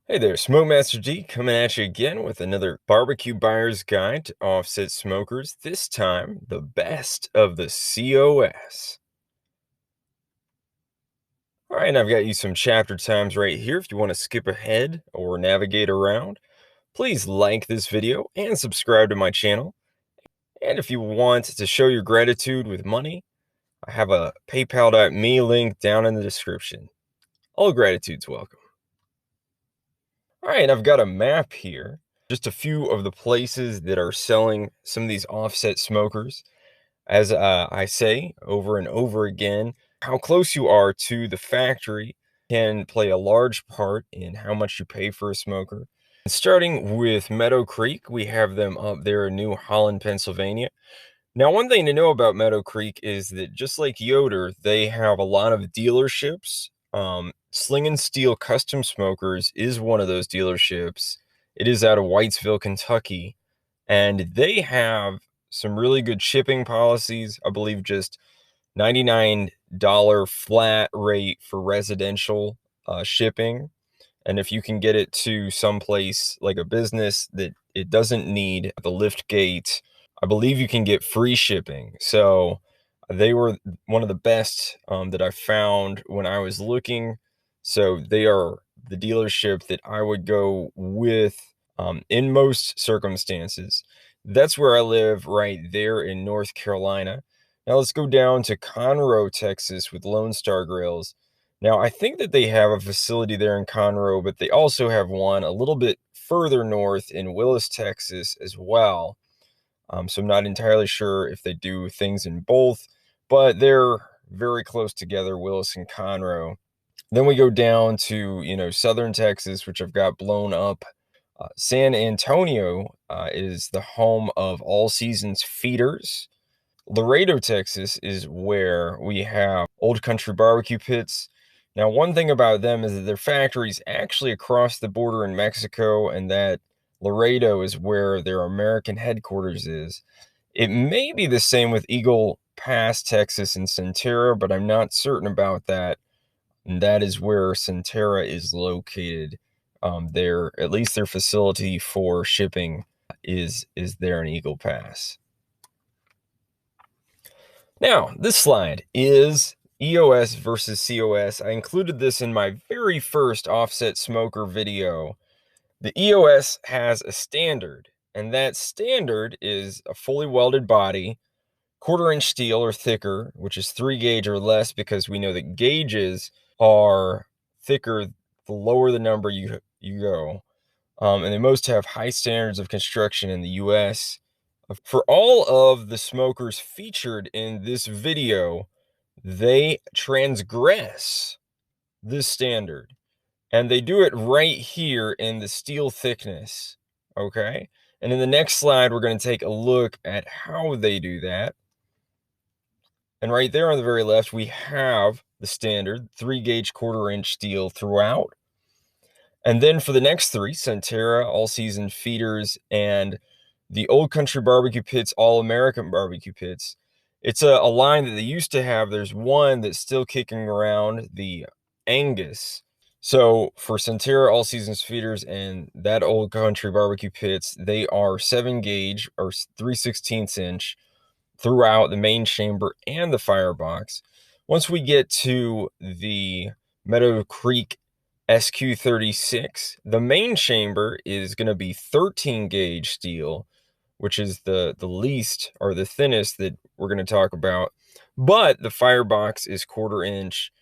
Hey there, Smokemaster G coming at you again with another barbecue buyer's guide to offset smokers, this time the best of the COS. All right, and I've got you some chapter times right here if you want to skip ahead or navigate around. Please like this video and subscribe to my channel. And if you want to show your gratitude with money, I have a paypal.me link down in the description. All gratitude's welcome. All right, I've got a map here, just a few of the places that are selling some of these offset smokers. As I say over and over again, how close you are to the factory can play a large part in how much you pay for a smoker. Starting with Meadow Creek, we have them up there in New Holland, Pennsylvania. Now, one thing to know about Meadow Creek is that just like Yoder, they have a lot of dealerships. Sling and Steel Custom Smokers is one of those dealerships. It is out of Whitesville, Kentucky, and they have some really good shipping policies. I believe just $99 flat rate for residential shipping. And if you can get it to someplace like a business that it doesn't need the lift gate, I believe you can get free shipping. So they were one of the best that I found when I was looking. So they are the dealership that I would go with in most circumstances. That's where I live, right there in North Carolina. Now let's go down to Conroe, Texas with Lone Star Grillz. Now, I think that they have a facility there in Conroe, but they also have one a little bit further north in Willis, Texas as well. So I'm not entirely sure if they do things in both, but they're very close together, Willis and Conroe. Then we go down to, southern Texas, which I've got blown up. San Antonio is the home of All Seasons Feeders. Laredo, Texas is where we have Old Country BBQ Pits. Now, one thing about them is that their factory's actually across the border in Mexico, and that Laredo is where their American headquarters is. It may be the same with Eagle Pass, Texas, and Sunterra, but I'm not certain about that. And that is where Sunterra is located. At least their facility for shipping is there in Eagle Pass. Now, this slide is EOS versus COS. I included this in my very first offset smoker video. The EOS has a standard, and that standard is a fully welded body, quarter-inch steel or thicker, which is 3 gauge or less, because we know that gauges are thicker the lower the number you go. And they most have high standards of construction in the US. For all of the smokers featured in this video, they transgress this standard, and they do it right here in the steel thickness, okay? And in the next slide, we're going to take a look at how they do that. And right there on the very left, we have the standard 3 gauge quarter-inch steel throughout. And then for the next three, Sunterra, All Season Feeders, and the Old Country BBQ Pits, All American BBQ Pits. It's a line that they used to have. There's one that's still kicking around, the Angus. So for Sunterra, All Seasons Feeders, and that Old Country BBQ Pits, they are 7 gauge or 3/16 inch throughout the main chamber and the firebox. Once we get to the Meadow Creek SQ36, the main chamber is going to be 13 gauge steel, which is the least or the thinnest that we're going to talk about. But the firebox is quarter-inch.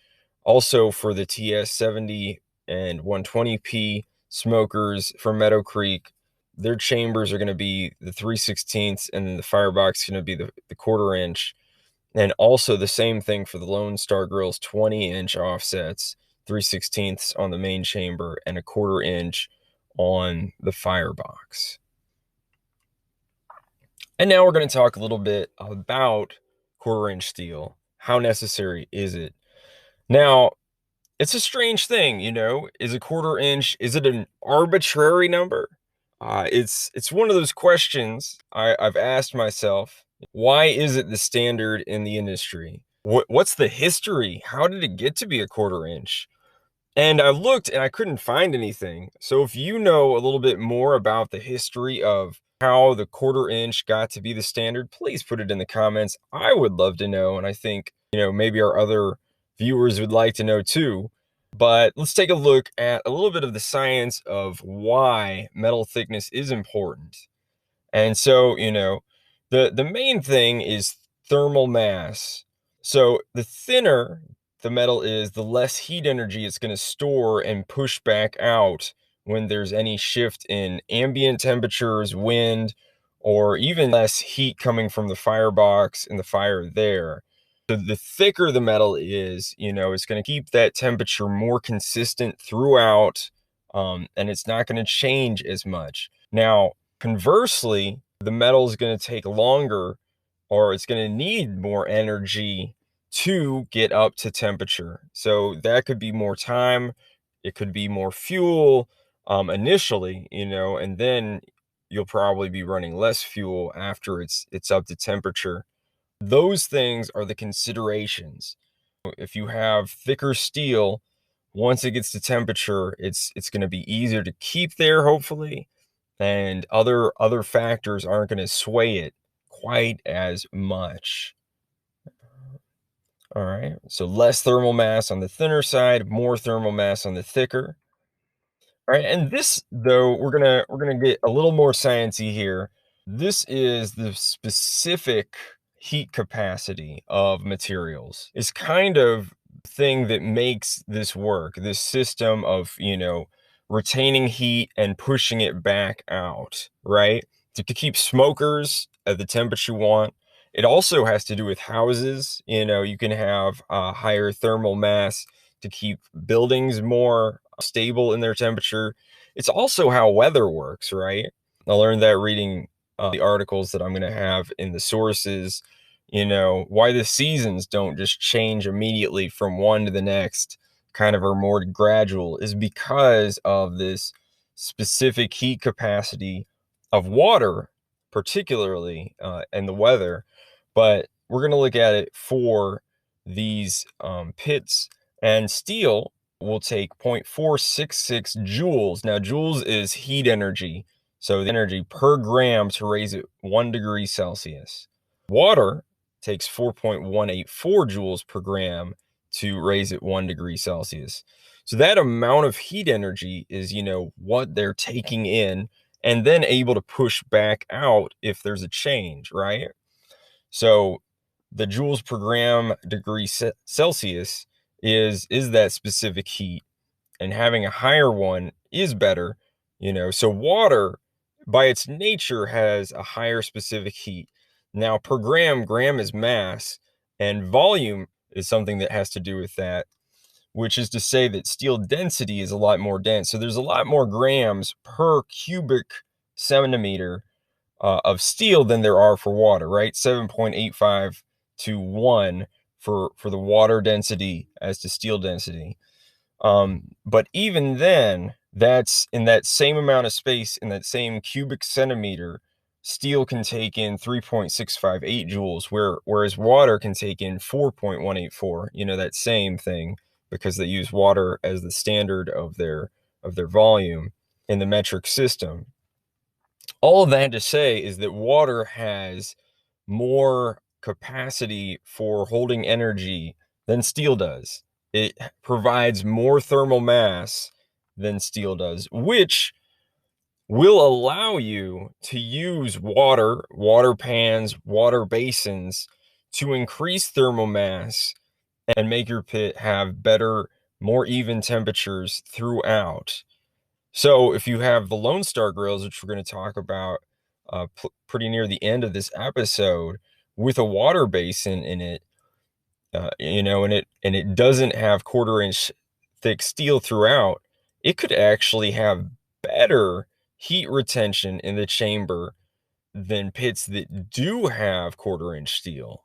Also for the TS70 and 120p smokers from Meadow Creek, their chambers are going to be the 3/16, and then the firebox is going to be the quarter-inch. And also the same thing for the Lone Star Grillz 20-inch offsets, 3/16 on the main chamber and a quarter-inch on the firebox. And now we're going to talk a little bit about quarter-inch steel. How necessary is it? Now, it's a strange thing, is a quarter-inch, is it an arbitrary number? It's one of those questions I've asked myself. Why is it the standard in the industry? What's the history? How did it get to be a quarter-inch? And I looked and I couldn't find anything. So if you know a little bit more about the history of how the 1/4 inch got to be the standard, please put it in the comments. I would love to know. And I think, maybe our other viewers would like to know too. But let's take a look at a little bit of the science of why metal thickness is important. And so, the main thing is thermal mass. So the thinner the metal is, the less heat energy it's going to store and push back out when there's any shift in ambient temperatures, wind, or even less heat coming from the firebox and the fire there. So the thicker the metal is, it's going to keep that temperature more consistent throughout, and it's not going to change as much. Now, conversely, the metal is going to take longer, or it's going to need more energy to get up to temperature. So that could be more time, it could be more fuel initially, and then you'll probably be running less fuel after it's up to temperature. Those things are the considerations. If you have thicker steel, once it gets to temperature, it's going to be easier to keep there, hopefully, and other factors aren't going to sway it quite as much. All right, so less thermal mass on the thinner side, more thermal mass on the thicker. All right, and this, though, we're gonna get a little more sciencey here. This is the specific heat capacity of materials. It's kind of thing that makes this work. This system of, retaining heat and pushing it back out, right? To keep smokers at the temperature you want. It also has to do with houses. You can have a higher thermal mass to keep buildings more stable in their temperature. It's also how weather works, right? I learned that reading the articles that I'm going to have in the sources. Why the seasons don't just change immediately from one to the next, kind of are more gradual, is because of this specific heat capacity of water, particularly, and the weather. But we're going to look at it for these pits. And steel will take 0.466 joules. Now, joules is heat energy. So the energy per gram to raise it 1 degree Celsius. Water takes 4.184 joules per gram to raise it 1 degree Celsius. So that amount of heat energy is, what they're taking in and then able to push back out if there's a change, right? So the joules per gram degree Celsius is that specific heat, and having a higher one is better. So water by its nature has a higher specific heat. Now, per gram is mass, and volume is something that has to do with that, which is to say that steel density is a lot more dense. So there's a lot more grams per cubic centimeter of steel than there are for water, right? 7.85 to 1 for the water density as to steel density. But even then, that's in that same amount of space, in that same cubic centimeter, steel can take in 3.658 joules, whereas water can take in 4.184, that same thing, because they use water as the standard of their volume in the metric system. All of that to say is that water has more capacity for holding energy than steel does. It provides more thermal mass than steel does, which will allow you to use water pans, water basins to increase thermal mass and make your pit have better, more even temperatures throughout. So if you have the Lone Star Grillz, which we're going to talk about pretty near the end of this episode, with a water basin in it, and it doesn't have 1/4 inch thick steel throughout, it could actually have better heat retention in the chamber than pits that do have 1/4 inch steel.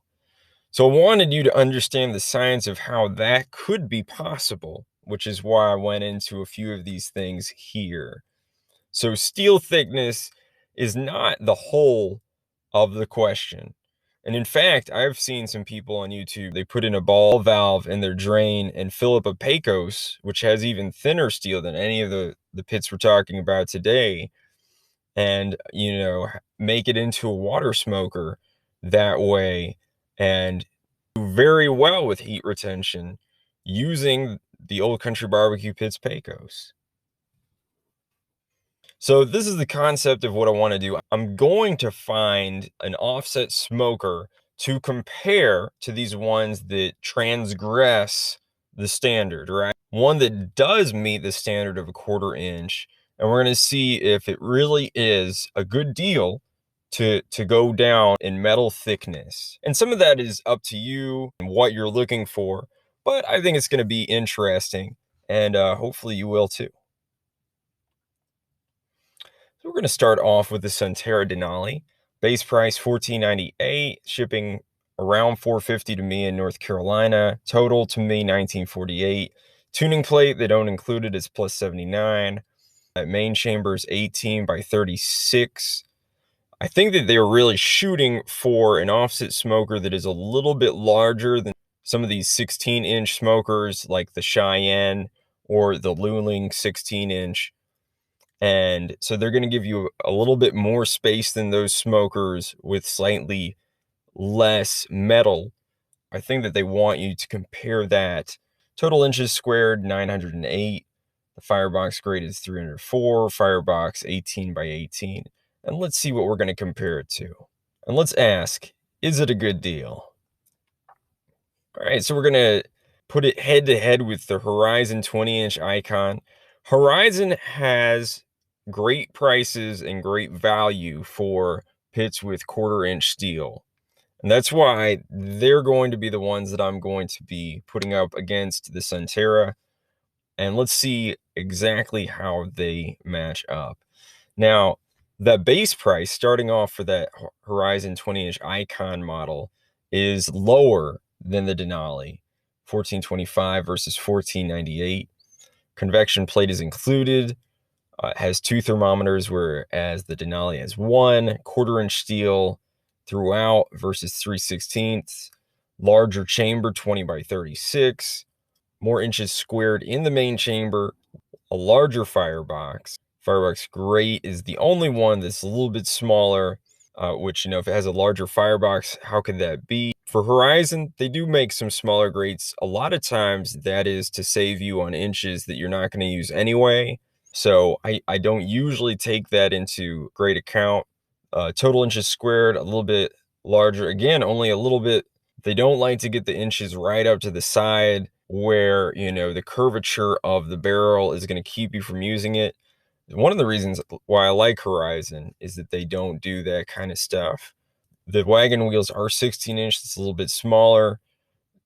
So I wanted you to understand the science of how that could be possible, which is why I went into a few of these things here. So steel thickness is not the whole of the question. And in fact, I've seen some people on YouTube, they put in a ball valve in their drain and fill up a Pecos, which has even thinner steel than any of the pits we're talking about today, and, you know, make it into a water smoker that way, and do very well with heat retention using the Old Country Barbecue Pits Pecos. So this is the concept of what I want to do. I'm going to find an offset smoker to compare to these ones that transgress the standard, right? One that does meet the standard of a 1/4 inch. And we're going to see if it really is a good deal to go down in metal thickness. And some of that is up to you and what you're looking for. But I think it's going to be interesting. And hopefully you will too. So we're going to start off with the Sunterra Denali. Base price $14.98, shipping around $4.50 to me in North Carolina. Total to me $19.48. Tuning plate, they don't include it, is plus 79. Main chamber is 18 by 36. I think that they were really shooting for an offset smoker that is a little bit larger than some of these 16-inch smokers like the Cheyenne or the Luling 16-inch. And so they're going to give you a little bit more space than those smokers with slightly less metal. I think that they want you to compare that. Total inches squared, 908. The Firebox grade is 304. Firebox 18 by 18. And let's see what we're going to compare it to. And let's ask, is it a good deal? All right, so we're going to put it head to head with the Horizon 20-inch Icon. Horizon has great prices and great value for pits with 1/4 inch steel. And that's why they're going to be the ones that I'm going to be putting up against the Sunterra. And let's see exactly how they match up. Now, the base price starting off for that Horizon 20-inch Icon model is lower than the Denali, $14.25 versus $14.98. Convection plate is included. It has 2 thermometers, whereas the Denali has 1. 1/4 inch steel throughout versus 3/16. Larger chamber, 20 by 36. More inches squared in the main chamber. A larger firebox. Firebox Great is the only one that's a little bit smaller, which, you know, if it has a larger firebox, how could that be? For Horizon, they do make some smaller grates. A lot of times that is to save you on inches that you're not going to use anyway. So I don't usually take that into great account. Total inches squared, a little bit larger. Again, only a little bit. They don't like to get the inches right up to the side where, you know, the curvature of the barrel is going to keep you from using it. One of the reasons why I like Horizon is that they don't do that kind of stuff. The wagon wheels are 16-inch. It's a little bit smaller.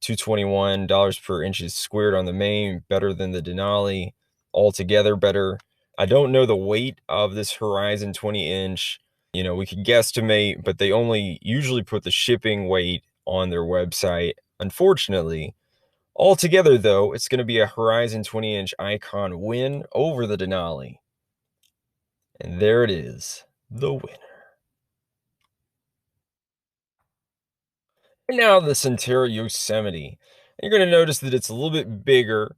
$221 per inches squared on the main, better than the Denali. Altogether better. I don't know the weight of this Horizon 20-inch. You know, we could guesstimate, but they only usually put the shipping weight on their website, unfortunately. Altogether, though, it's going to be a Horizon 20-inch Icon win over the Denali. And there it is, the winner. And now the Sunterra Yosemite. And you're going to notice that it's a little bit bigger.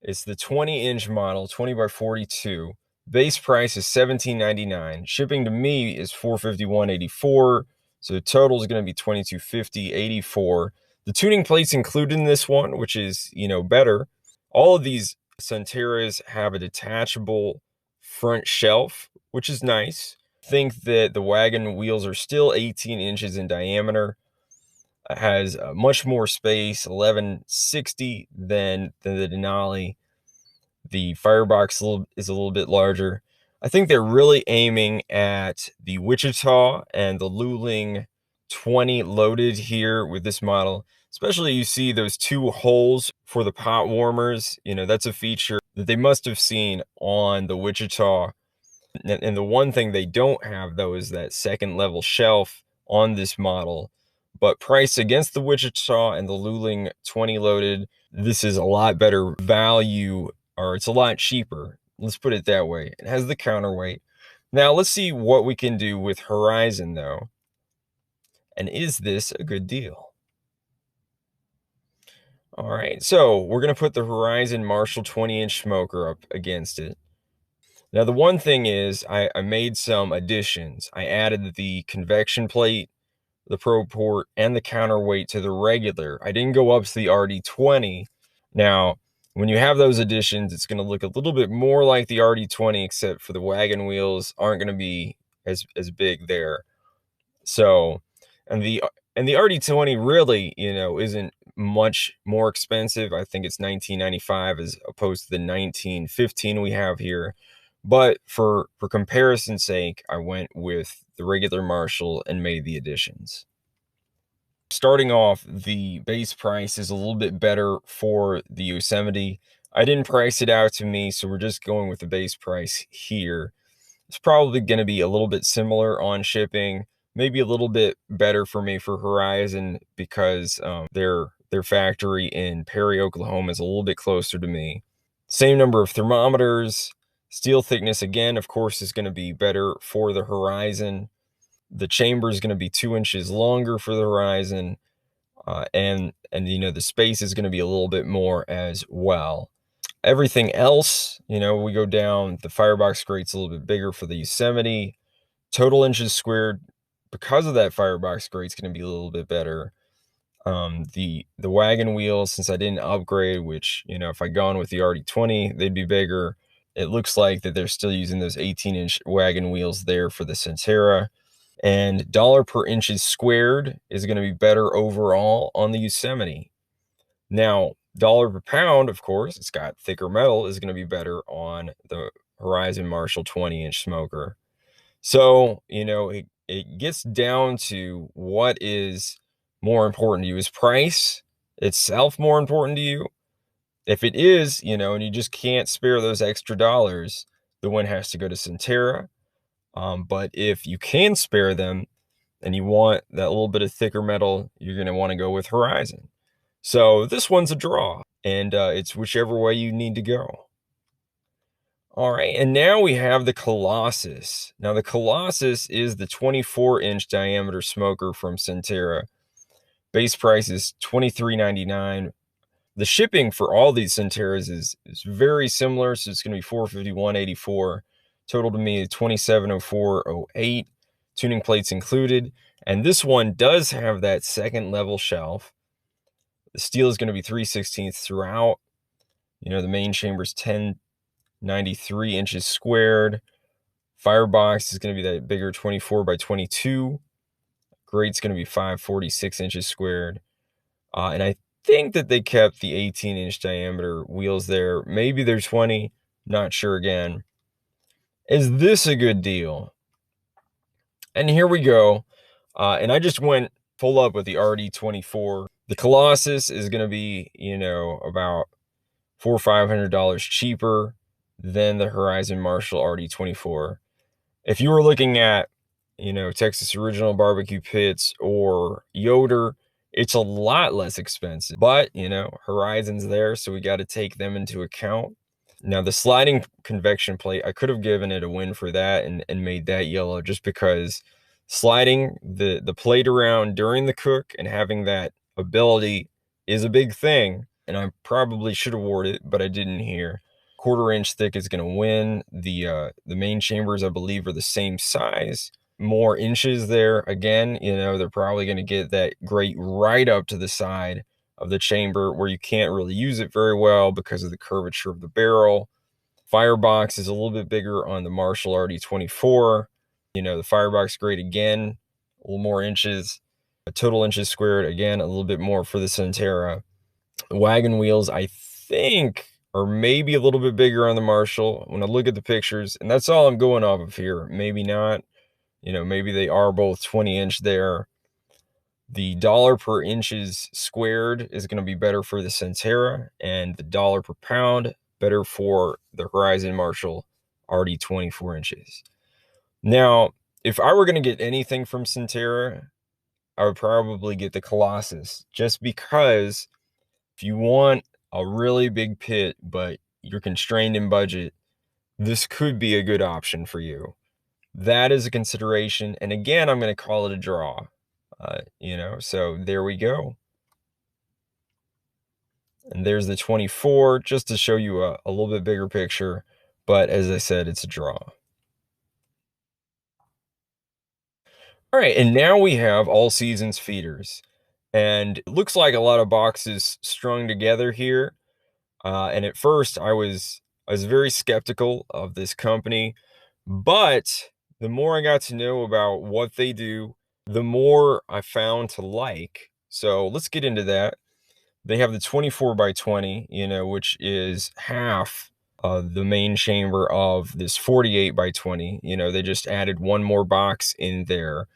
It's the 20-inch model, 20 by 42. Base price is $17.99. Shipping to me is $451.84. So the total is going to be $2250.84. The tuning plate's included in this one, which is, you know, better. All of these Sunterras have a detachable front shelf, which is nice. I think that the wagon wheels are still 18 inches in diameter. It has much more space, 1160 than the Denali. The Firebox is a little bit larger. I think they're really aiming at the Wichita and the Luling 20 loaded here with this model. Especially you see those 2 holes for the pot warmers. You know, that's a feature that they must have seen on the Wichita. And the one thing they don't have, though, is that second level shelf on this model. But priced against the Wichita and the Luling 20 loaded, this is a lot better value, or it's a lot cheaper. Let's put it that way. It has the counterweight. Now let's see what we can do with Horizon, though. And is this a good deal? All right, so we're going to put the Horizon Marshall 20-inch smoker up against it. Now, the one thing is I made some additions. I added the convection plate, the probe port, and the counterweight to the regular. I didn't go up to the RD20. Now, when you have those additions, it's going to look a little bit more like the RD20, except for the wagon wheels aren't going to be as big there. So, and the RD20 really, isn't much more expensive. I think it's $19.95 as opposed to the $19.15 we have here. But for comparison's sake, I went with the regular Marshall and made the additions. Starting off, the base price is a little bit better for the Yosemite. I didn't price it out to me, so we're just going with the base price here. It's probably going to be a little bit similar on shipping, maybe a little bit better for me for Horizon because their factory in Perry, Oklahoma is a little bit closer to me. Same number of thermometers. Steel thickness, again, of course, is going to be better for the Horizon. The chamber is going to be 2 inches longer for the Horizon. And the space is going to be a little bit more as well. Everything else, we go down, the Firebox grate's a little bit bigger for the Yosemite. Total inches squared, because of that Firebox grate's going to be a little bit better. The wagon wheels, since I didn't upgrade, which, if I'd gone with the RD20, they'd be bigger. It looks like that they're still using those 18-inch wagon wheels there for the Sunterra. And dollar per inches squared is going to be better overall on the Yosemite. Now, dollar per pound, of course, it's got thicker metal, is going to be better on the Horizon Marshall 20-inch smoker. So, it gets down to what is more important to you. Is price itself more important to you? If it is, and you just can't spare those extra dollars, the one has to go to Sunterra. But if you can spare them and you want that little bit of thicker metal, you're going to want to go with Horizon. So this one's a draw, and it's whichever way you need to go. All right, and now we have the Colossus. Now, the Colossus is the 24-inch diameter smoker from Sunterra. Base price is $23.99. The shipping for all these Sunterras is very similar, so it's going to be $451.84. Total to me, $2704.08. Tuning plates included. And this one does have that second level shelf. The steel is going to be 3/16 throughout. The main chamber is 1093 inches squared. Firebox is going to be that bigger 24 by 22. Grate's going to be 546 inches squared. And I think that they kept the 18-inch diameter wheels there. Maybe they're 20, not sure again. Is this a good deal? And here we go. And I just went full up with the RD24. The Colossus is going to be, about $400 or $500 cheaper than the Horizon Marshall RD24. If you were looking at, Texas Original Barbecue Pits or Yoder, it's a lot less expensive. But, Horizon's there, so we got to take them into account. Now, the sliding convection plate, I could have given it a win for that and made that yellow, just because sliding the plate around during the cook and having that ability is a big thing. And I probably should award it, but I didn't here. 1/4 inch thick is going to win. The main chambers, I believe, are the same size. More inches there. Again, they're probably going to get that grate right up to the side of the chamber where you can't really use it very well because of the curvature of the barrel. Firebox is a little bit bigger on the Marshall RD24. The Firebox grate, again, a little more inches. Total inches squared, again, a little bit more for the Sunterra. The wagon wheels, I think, are maybe a little bit bigger on the Marshall when I look at the pictures, and that's all I'm going off of here. Maybe not. Maybe they are both 20-inch there. The dollar per inches squared is going to be better for the Sunterra, and the dollar per pound better for the Horizon Marshall RD 24 inches. Now, if I were going to get anything from Sunterra, I would probably get the Colossus, just because if you want a really big pit, but you're constrained in budget, this could be a good option for you. That is a consideration. And again, I'm going to call it a draw. You know, so there we go. And there's the 24, just to show you a little bit bigger picture. But as I said, it's a draw. All right, and now we have all seasons feeders. And it looks like a lot of boxes strung together here. And at first I was very skeptical of this company, but the more I got to know about what they do, the more I found to like. So let's get into that. They have the 24 by 20, you know, which is half the main chamber of this 48 by 20. You know, they just added one more box in there.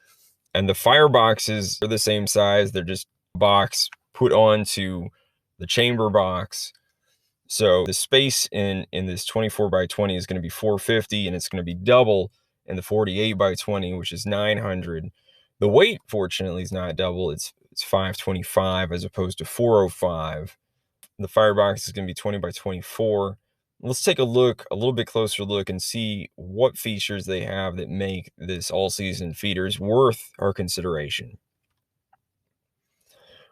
And the fireboxes are the same size. They're just a box put onto the chamber box. So the space in this 24 by 20 is going to be 450, and it's going to be double in the 48 by 20, which is 900. The weight, fortunately, is not double. It's 525 as opposed to 405. The firebox is going to be 20 by 24. Let's take a look, a little bit closer look, and see what features they have that make this all-season feeders worth our consideration.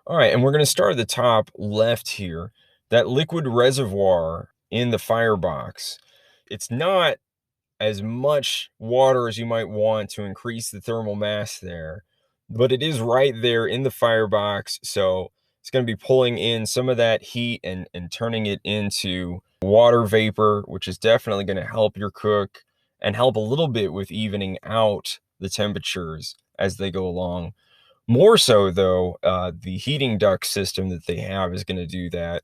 All right, and we're going to start at the top left here. That liquid reservoir in the firebox, it's not as much water as you might want to increase the thermal mass there, but it is right there in the firebox. So it's going to be pulling in some of that heat and turning it into water vapor, which is definitely going to help your cook and help a little bit with evening out the temperatures as they go along. More so, though, the heating duct system that they have is going to do that.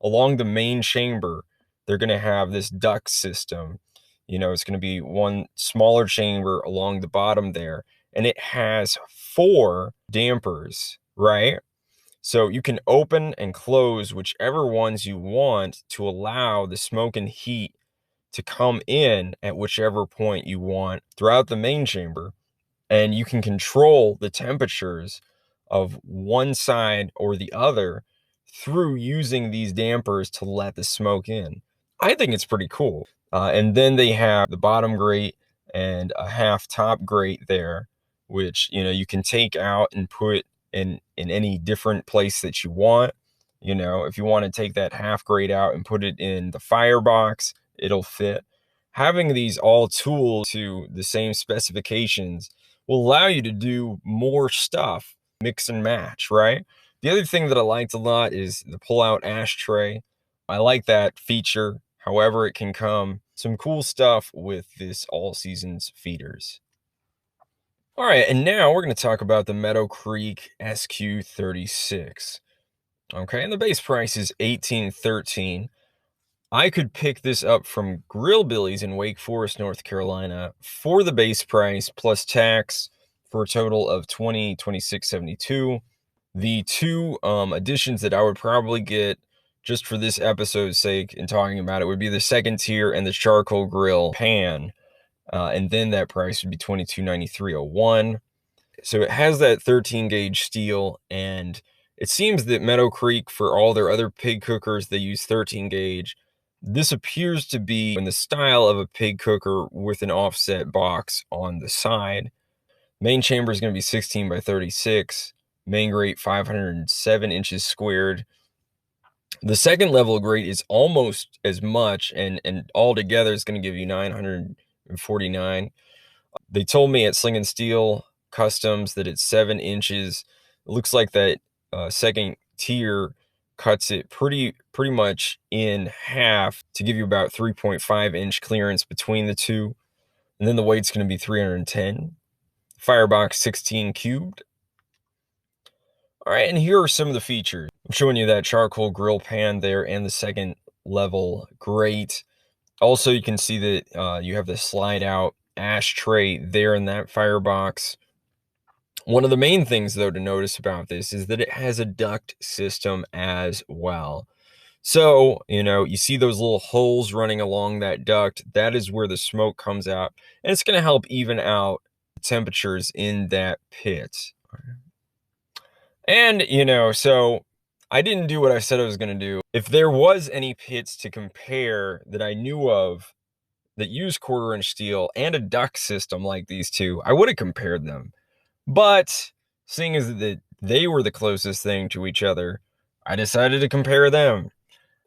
Along the main chamber, they're going to have this duct system. You know, it's going to be one smaller chamber along the bottom there, and it has 4 dampers, right? So you can open and close whichever ones you want to allow the smoke and heat to come in at whichever point you want throughout the main chamber. And you can control the temperatures of one side or the other through using these dampers to let the smoke in. I think it's pretty cool. And then they have the bottom grate and a half top grate there, which, you know, you can take out and put in any different place that you want. You know, if you want to take that half grate out and put it in the firebox, it'll fit. Having these all tooled to the same specifications will allow you to do more stuff, mix and match, right? The other thing that I liked a lot is the pull-out ashtray. I like that feature. However, it can come some cool stuff with this all seasons feeders. All right, and now we're going to talk about the Meadow Creek SQ36. Okay, and the base price is $18.13. I could pick this up from Grill Billy's in Wake Forest, North Carolina for the base price plus tax for a total of $26.72. The two additions that I would probably get just for this episode's sake in talking about it would be the second tier and the charcoal grill pan. And then that price would be $22.93.01. So it has that 13 gauge steel, and it seems that Meadow Creek, for all their other pig cookers, they use 13 gauge. This appears to be in the style of a pig cooker with an offset box on the side. Main chamber is going to be 16 by 36. Main grate 507 inches squared. The second level grate is almost as much, and all together is going to give you 949. They told me at Sling and Steel Customs that it's 7 inches. It looks like that second tier cuts it pretty much in half to give you about 3.5 inch clearance between the two. And then the weight's going to be 310. Firebox 16 cubed. All right, and here are some of the features. I'm showing you that charcoal grill pan there and the second level grate. Also, you can see that you have the slide out ashtray there in that firebox. One of the main things, though, to notice about this is that it has a duct system as well. So, you know, you see those little holes running along that duct. That is where the smoke comes out, and it's going to help even out temperatures in that pit. And, you know, so I didn't do what I said I was going to do. If there was any pits to compare that I knew of that use 1/4 inch steel and a duct system like these two, I would have compared them. But Seeing as that they were the closest thing to each other, I decided to compare them.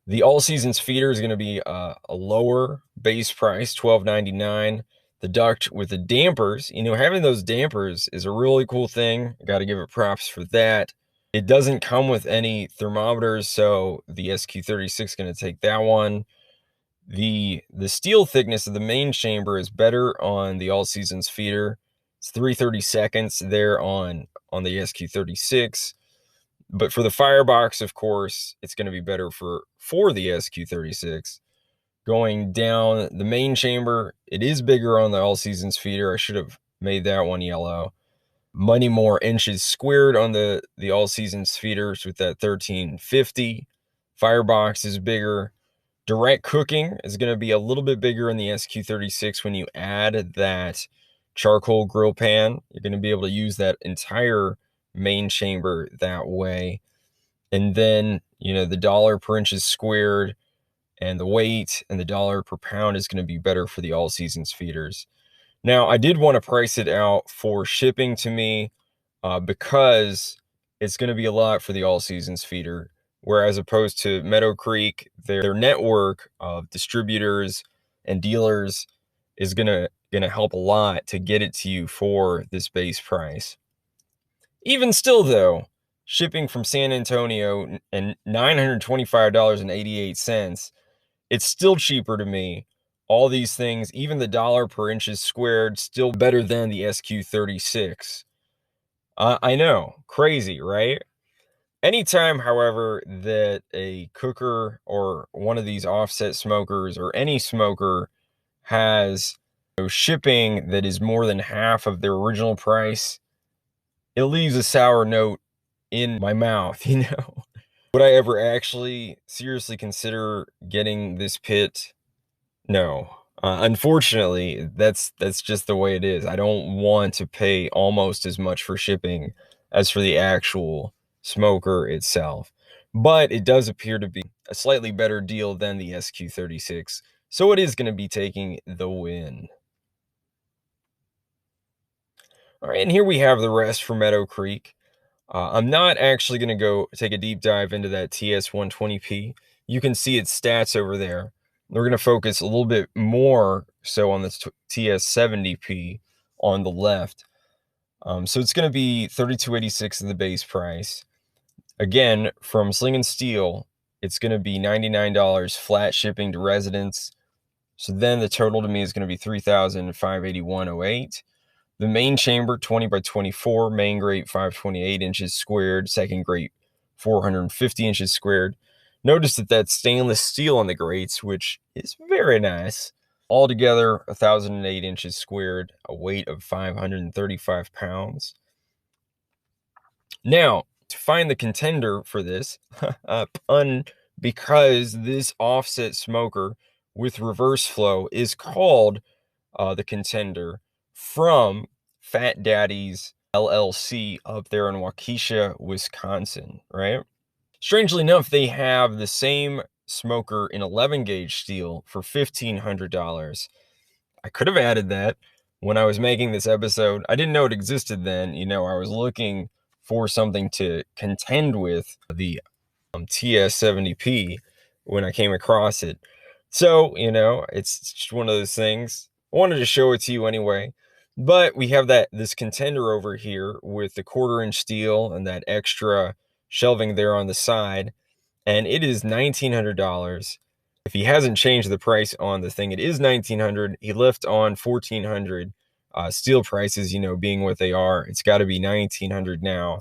The All Seasons feeder is going to be a lower base price, $12.99. The duct with the dampers, having those dampers is a really cool thing. I got to give it props for that. It doesn't come with any thermometers, so the SQ36 is going to take that one. The steel thickness of the main chamber is better on the All Seasons feeder. It's 3/32 there on the SQ36. But for the Firebox, of course, it's going to be better for the SQ36. Going down the main chamber, it is bigger on the All Seasons feeder. I should have made that one yellow. Many more inches squared on the All Seasons feeders with that 1350. Firebox is bigger. Direct cooking is going to be a little bit bigger in the SQ36 when you add that charcoal grill pan. You're going to be able to use that entire main chamber that way. And then, the dollar per inches squared and the weight and the dollar per pound is going to be better for the All Seasons feeders. Now, I did want to price it out for shipping to me because it's going to be a lot for the All Seasons feeder. Whereas opposed to Meadow Creek, their network of distributors and dealers is gonna help a lot to get it to you for this base price. Even still, though, shipping from San Antonio and $925.88, it's still cheaper to me. All these things, even the dollar per inches squared, still better than the SQ36. I know, crazy, right? Anytime, however, that a cooker or one of these offset smokers or any smoker has shipping that is more than half of their original price, it leaves a sour note in my mouth, Would I ever actually seriously consider getting this pit? No. Unfortunately, that's just the way it is. I don't want to pay almost as much for shipping as for the actual smoker itself. But it does appear to be a slightly better deal than the SQ36. So it is going to be taking the win. All right, and here we have the rest for Meadow Creek. I'm not actually going to go take a deep dive into that TS120P. You can see its stats over there. We're going to focus a little bit more so on this TS70P on the left. So it's going to be $32.86 in the base price. Again, from Sling & Steel, it's going to be $99 flat shipping to residents. So then the total to me is going to be $3,581.08. The main chamber, 20 by 24, main grate, 528 inches squared, second grate, 450 inches squared. Notice that that's stainless steel on the grates, which is very nice. Altogether, 1,008 inches squared, a weight of 535 pounds. Now, to find the contender for this, because this offset smoker with reverse flow is called the Contender from Fat Daddy's LLC up there in Waukesha, Wisconsin, right? Strangely enough, they have the same smoker in 11 gauge steel for $1,500. I could have added that when I was making this episode. I didn't know it existed then. I was looking for something to contend with the TS70P when I came across it. So, it's just one of those things. I wanted to show it to you anyway. But we have this Contender over here with the 1/4-inch steel and that extra shelving there on the side. And it is $1,900. If he hasn't changed the price on the thing, it is $1,900. He left on $1,400. Steel prices, being what they are, it's got to be $1,900 now.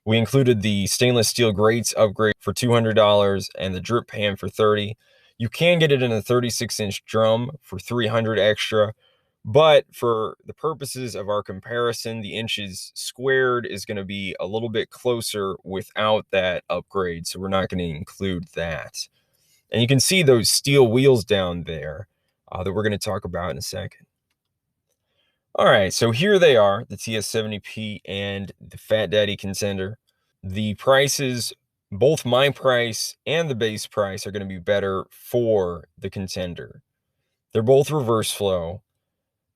We included the stainless steel grates upgrade for $200 and the drip pan for $30. You can get it in a 36-inch drum for $300 extra, but for the purposes of our comparison, the inches squared is going to be a little bit closer without that upgrade, so we're not going to include that. And you can see those steel wheels down there that we're going to talk about in a second. All right, so here they are, the TS70P and the Fat Daddy Contender. The prices, both my price and the base price, are going to be better for the Contender. They're both reverse flow.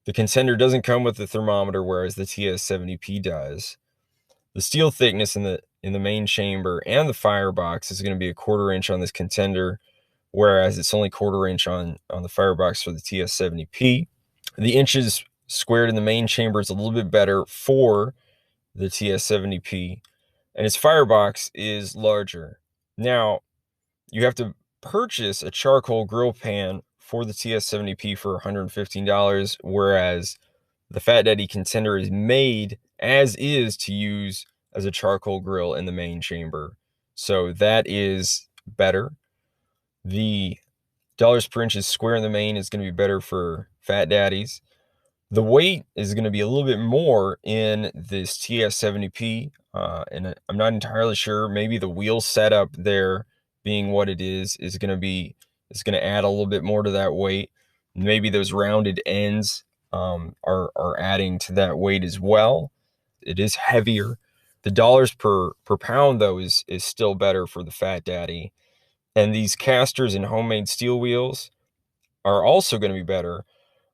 The Contender doesn't come with the thermometer, whereas the TS70P does. The steel thickness in the main chamber and the firebox is going to be a 1/4 inch on this Contender, whereas it's only 1/4 inch on the firebox for the TS70P. The inches squared in the main chamber is a little bit better for the TS70P, and its firebox is larger. Now, you have to purchase a charcoal grill pan for the TS70P for $115, whereas the Fat Daddy Contender is made as is to use as a charcoal grill in the main chamber. So that is better. The dollars per inch is square in the main is going to be better for Fat Daddies. The weight is going to be a little bit more in this TS70P, and I'm not entirely sure. Maybe the wheel setup there being what it is going to add a little bit more to that weight. Maybe those rounded ends are adding to that weight as well. It is heavier. The dollars per pound though is still better for the Fat Daddy, and these casters and homemade steel wheels are also going to be better.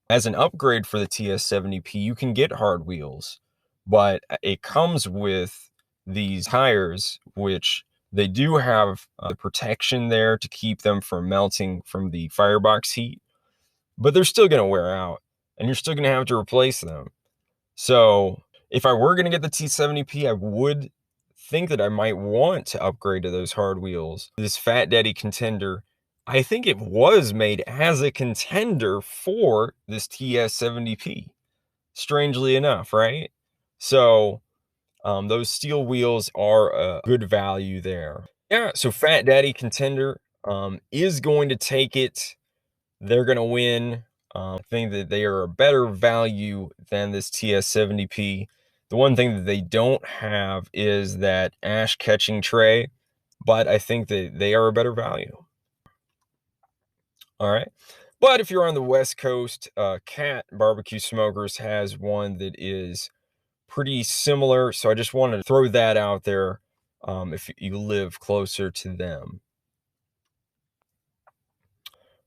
As an upgrade for the TS70P, you can get hard wheels, but it comes with these tires, which they do have the protection there to keep them from melting from the firebox heat, but they're still going to wear out, and you're still going to have to replace them. So if I were going to get the T70P, I would think that I might want to upgrade to those hard wheels. This Fat Daddy Contender, I think it was made as a contender for this TS70P, strangely enough, right? So those steel wheels are a good value there. Yeah, so Fat Daddy Contender is going to take it. They're going to win. I think that they are a better value than this TS70P. The one thing that they don't have is that ash catching tray, but I think that they are a better value. All right. But if you're on the West Coast, Cat Barbecue Smokers has one that is pretty similar. So I just wanted to throw that out there if you live closer to them.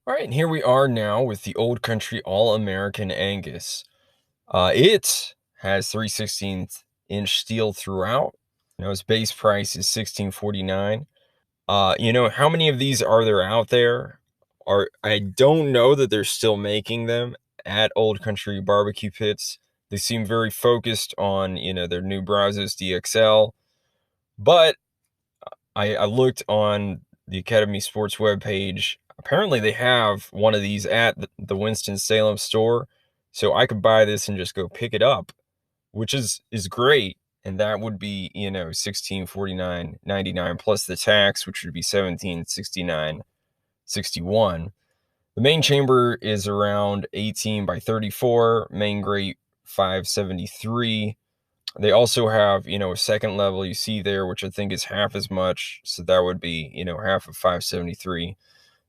All right, and here we are now with the Old Country All-American Angus. It has 3/16 inch steel throughout. Its base price is $16.49. How many of these are there out there? I don't know that they're still making them at Old Country Barbecue Pits. They seem very focused on, their new Brazos DXL. But I looked on the Academy Sports webpage. Apparently they have one of these at the Winston-Salem store. So I could buy this and just go pick it up, which is great. And that would be, $1649.99 plus the tax, which would be $1769.61. The main chamber is around 18 by 34, main grate 573. They also have, a second level you see there, which I think is half as much. So that would be, half of 573.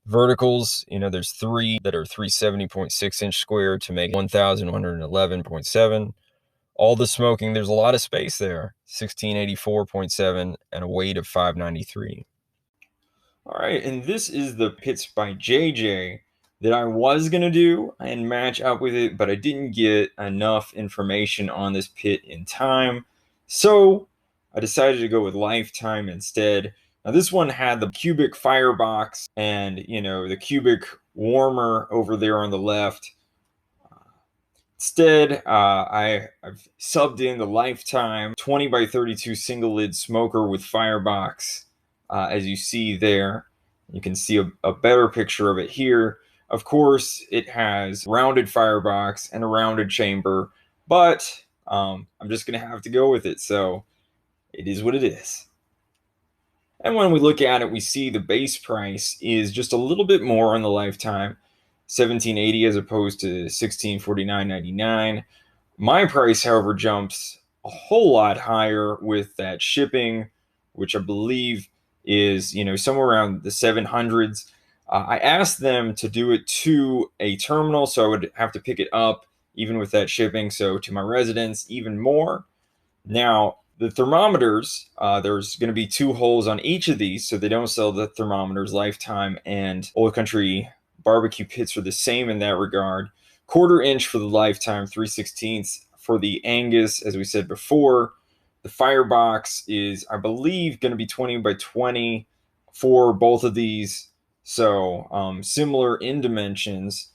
Verticals, there's 3 that are 370.6 inch square to make 1,111.7. All the smoking, there's a lot of space there, 1684.7 and a weight of 593. All right, and this is the Pits by JJ that I was going to do and match up with it, but I didn't get enough information on this pit in time. So I decided to go with Lyfe Tyme instead. Now this one had the cubic firebox and, the cubic warmer over there on the left. Instead, I've subbed in the Lyfe Tyme 20 by 32 single lid smoker with firebox, as you see there. You can see a better picture of it here. Of course, it has rounded firebox and a rounded chamber, but I'm just going to have to go with it. So it is what it is. And when we look at it, we see the base price is just a little bit more on the Lyfe Tyme, $17.80 as opposed to $1649.99. My price, however, jumps a whole lot higher with that shipping, which I believe is, somewhere around the 700s. I asked them to do it to a terminal, so I would have to pick it up even with that shipping. So to my residence, even more. Now, the thermometers, there's going to be 2 holes on each of these, so they don't sell the thermometers. Lyfe Tyme and Old Country Barbecue Pits are the same in that regard. 1/4 inch for the Lyfe Tyme, 3/16 for the Angus, as we said before. The Firebox is, I believe, going to be 20 by 20 for both of these. So similar in dimensions.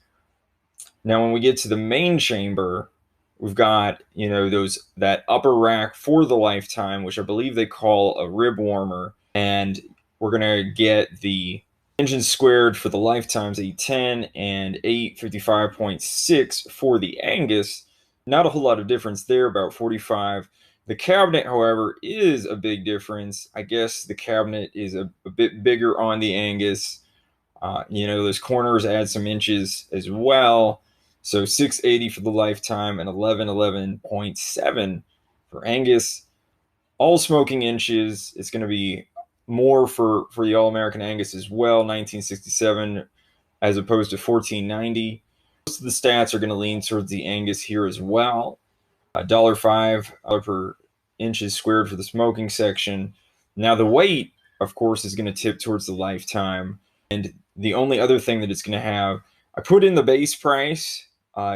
Now, when we get to the main chamber, we've got, that upper rack for the Lyfe Tyme, which I believe they call a rib warmer. And we're going to get the engine squared for the Lyfe Tyme's 810 and 855.6 for the Angus. Not a whole lot of difference there, about 45. The cabinet, however, is a big difference. I guess the cabinet is a bit bigger on the Angus. Those corners add some inches as well. So 680 for the Lyfe Tyme and 1111.7 for Angus. All smoking inches. It's going to be more for the All-American Angus as well, 1967 as opposed to 1490. Most of the stats are going to lean towards the Angus here as well. $1.05 per inches squared for the smoking section. Now the weight, of course, is going to tip towards the Lyfe Tyme. And the only other thing that it's going to have, I put in the base price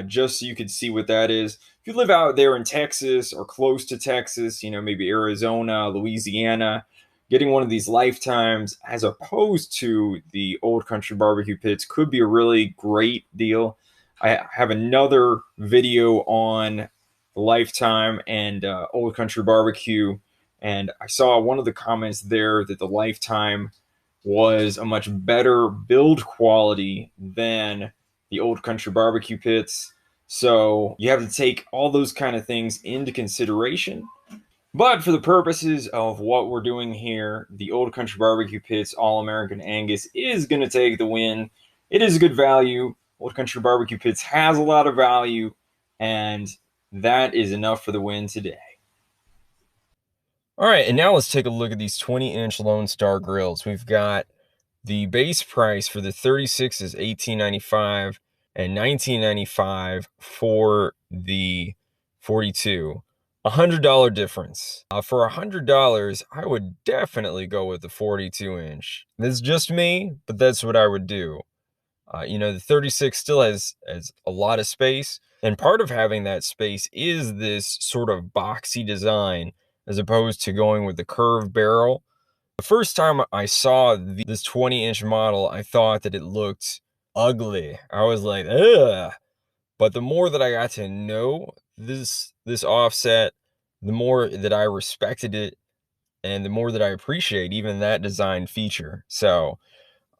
just so you could see what that is. If you live out there in Texas or close to Texas, maybe Arizona, Louisiana, getting one of these Lyfe Tymes as opposed to the Old Country Barbecue Pits could be a really great deal. I have another video on the Lyfe Tyme and Old Country Barbecue, and I saw one of the comments there that the Lyfe Tyme was a much better build quality than the Old Country Barbecue Pits. So you have to take all those kind of things into consideration. But for the purposes of what we're doing here, the Old Country Barbecue Pits All-American Angus is going to take the win. It is a good value. Old Country Barbecue Pits has a lot of value, and that is enough for the win today. All right, and now let's take a look at these 20-inch Lone Star Grillz. We've got the base price for the 36 is $18.95 and $19.95 for the 42. $100 difference. For $100, I would definitely go with the 42-inch. This is just me, but that's what I would do. The 36 still has a lot of space, and part of having that space is this sort of boxy design as opposed to going with the curved barrel. The first time I saw this 20-inch model, I thought that it looked ugly. I was like, ugh. But the more that I got to know this offset, the more that I respected it, and the more that I appreciate even that design feature. So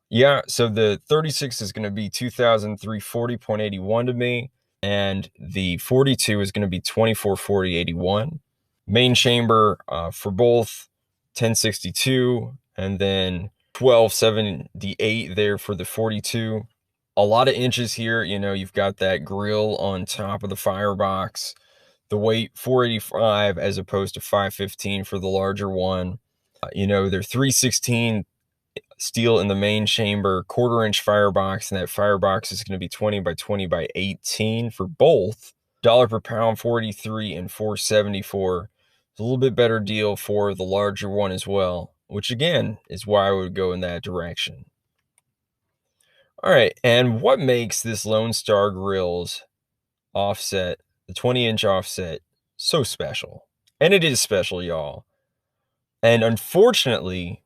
yeah, so the 36 is going to be 2340.81 to me, and the 42 is going to be 2440.81. Main chamber for both 1062 and then 1278 there for the 42. A lot of inches here. You've got that grill on top of the firebox. The weight 485 as opposed to 515 for the larger one. They're 316 steel in the main chamber, 1/4-inch firebox, and that firebox is going to be 20 by 20 by 18 for both. Dollar per pound, 43 and 474. It's a little bit better deal for the larger one as well, which again is why I would go in that direction. All right, and what makes this Lone Star Grillz offset, the 20-inch offset, so special? And it is special, y'all. And unfortunately,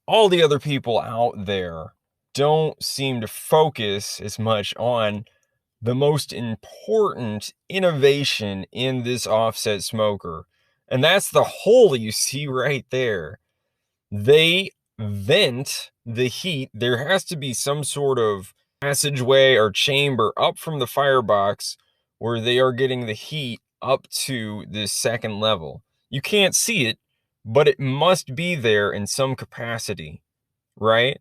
all the other people out there don't seem to focus as much on the most important innovation in this offset smoker. And that's the hole you see right there. They vent the heat. There has to be some sort of passageway or chamber up from the firebox where they are getting the heat up to this second level. You can't see it, but it must be there in some capacity, right?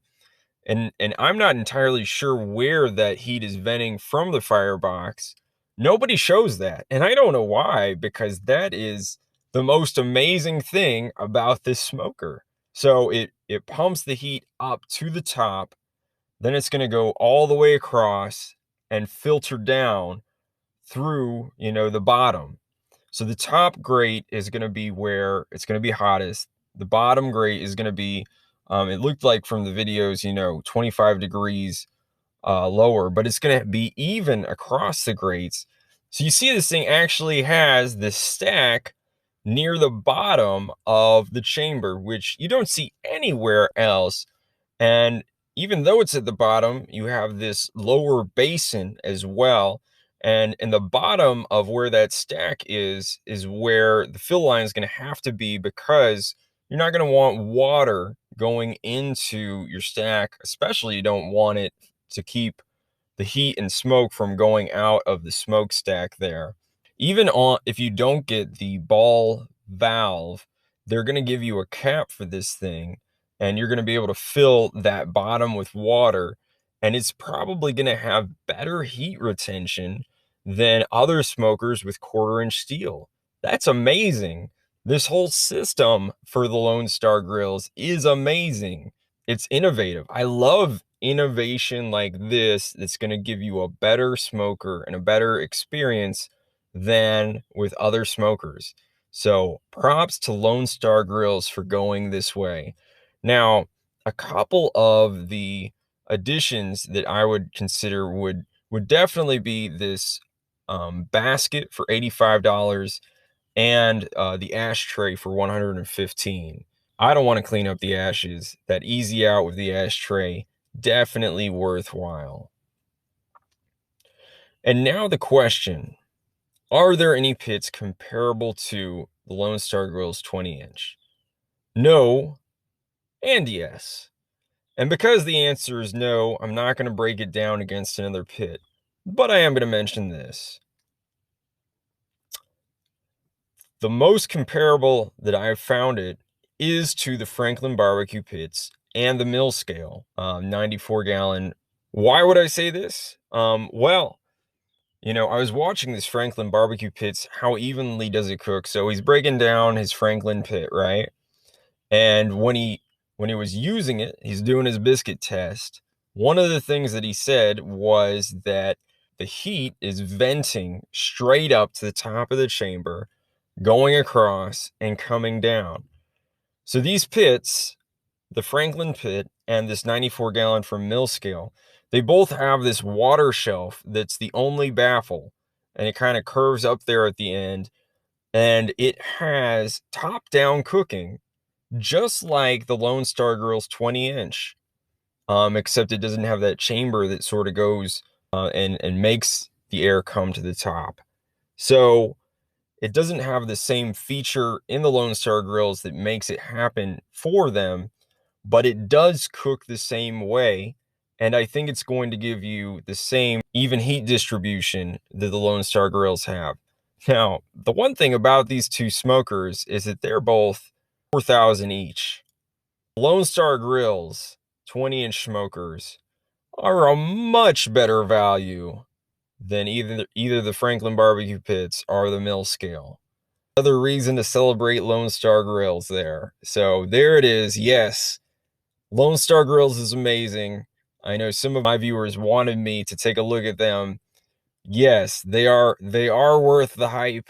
And I'm not entirely sure where that heat is venting from the firebox. Nobody shows that, and I don't know why, because that is the most amazing thing about this smoker. So it pumps the heat up to the top, then it's going to go all the way across and filter down through, the bottom. So the top grate is going to be where it's going to be hottest. The bottom grate is going to be, it looked like from the videos, 25 degrees lower, but it's going to be even across the grates. So you see this thing actually has this stack near the bottom of the chamber, which you don't see anywhere else. And even though it's at the bottom, you have this lower basin as well. And in the bottom of where that stack is where the fill line is going to have to be, because you're not going to want water going into your stack. Especially you don't want it to keep the heat and smoke from going out of the smokestack there. Even on, if you don't get the ball valve, they're going to give you a cap for this thing, and you're going to be able to fill that bottom with water, and it's probably going to have better heat retention than other smokers with 1/4-inch steel. That's amazing. This whole system for the Lone Star Grillz is amazing. It's innovative. I love innovation like this that's going to give you a better smoker and a better experience than with other smokers. So props to Lone Star Grillz for going this way. Now, a couple of the additions that I would consider would definitely be this basket for $85 and the ashtray for $115. I don't want to clean up the ashes. That easy out with the ashtray, definitely worthwhile. And now the question, are there any pits comparable to the Lone Star Grillz 20-inch? No and yes. And because the answer is no, I'm not going to break it down against another pit, but I am going to mention this. The most comparable that I've found it is to the Franklin BBQ Pits and the Mill Scale 94-gallon. Why would I say this? Well, you know, I was watching this Franklin BBQ Pits. How evenly does it cook? So he's breaking down his Franklin pit, right? And when he was using it, he's doing his biscuit test. One of the things that he said was that the heat is venting straight up to the top of the chamber, going across and coming down. So these pits, the Franklin pit and this 94-gallon from Mill Scale, they both have this water shelf that's the only baffle, and it kind of curves up there at the end, and it has top-down cooking, just like the Lone Star Grillz 20-inch, except it doesn't have that chamber that sort of goes and makes the air come to the top. So it doesn't have the same feature in the Lone Star Grillz that makes it happen for them, but it does cook the same way, and I think it's going to give you the same even heat distribution that the Lone Star Grillz have. Now, the one thing about these two smokers is that they're both $4,000 each. Lone Star Grillz 20-inch smokers are a much better value than either the Franklin BBQ Pits or the Mill Scale. Another reason to celebrate Lone Star Grillz there. So there it is. Yes, Lone Star Grillz is amazing. I know some of my viewers wanted me to take a look at them. Yes, they are worth the hype.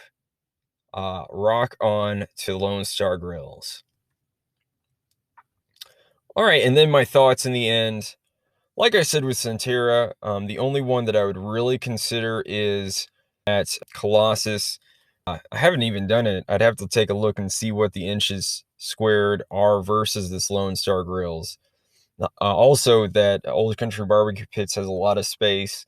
Rock on to Lone Star Grillz. All right, and then my thoughts in the end. Like I said with Sunterra, the only one that I would really consider is at Colossus. I haven't even done it. I'd have to take a look and see what the inches squared are versus this Lone Star Grillz. Also, that Old Country BBQ Pits has a lot of space.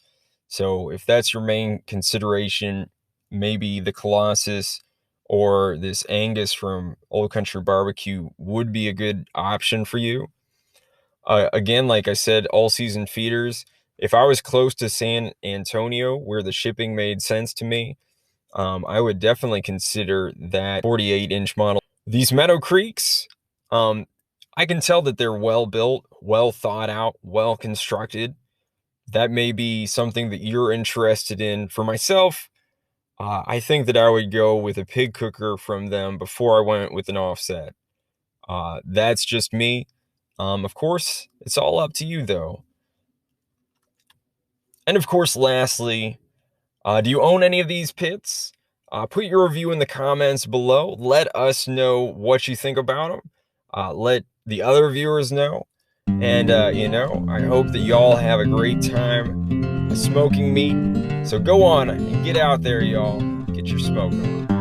So if that's your main consideration, maybe the Colossus or this Angus from Old Country BBQ would be a good option for you. Again, like I said, all season feeders. If I was close to San Antonio, where the shipping made sense to me, I would definitely consider that 48-inch model. These Meadow Creeks, I can tell that they're well built, well thought out, well constructed. That may be something that you're interested in. For myself, I think that I would go with a pig cooker from them before I went with an offset. That's just me. Of course, it's all up to you, though. And of course, lastly, do you own any of these pits? Put your review in the comments below. Let us know what you think about them. Let the other viewers know. And, you know, I hope that y'all have a great time smoking meat. So go on and get out there, y'all. Get your smoke on.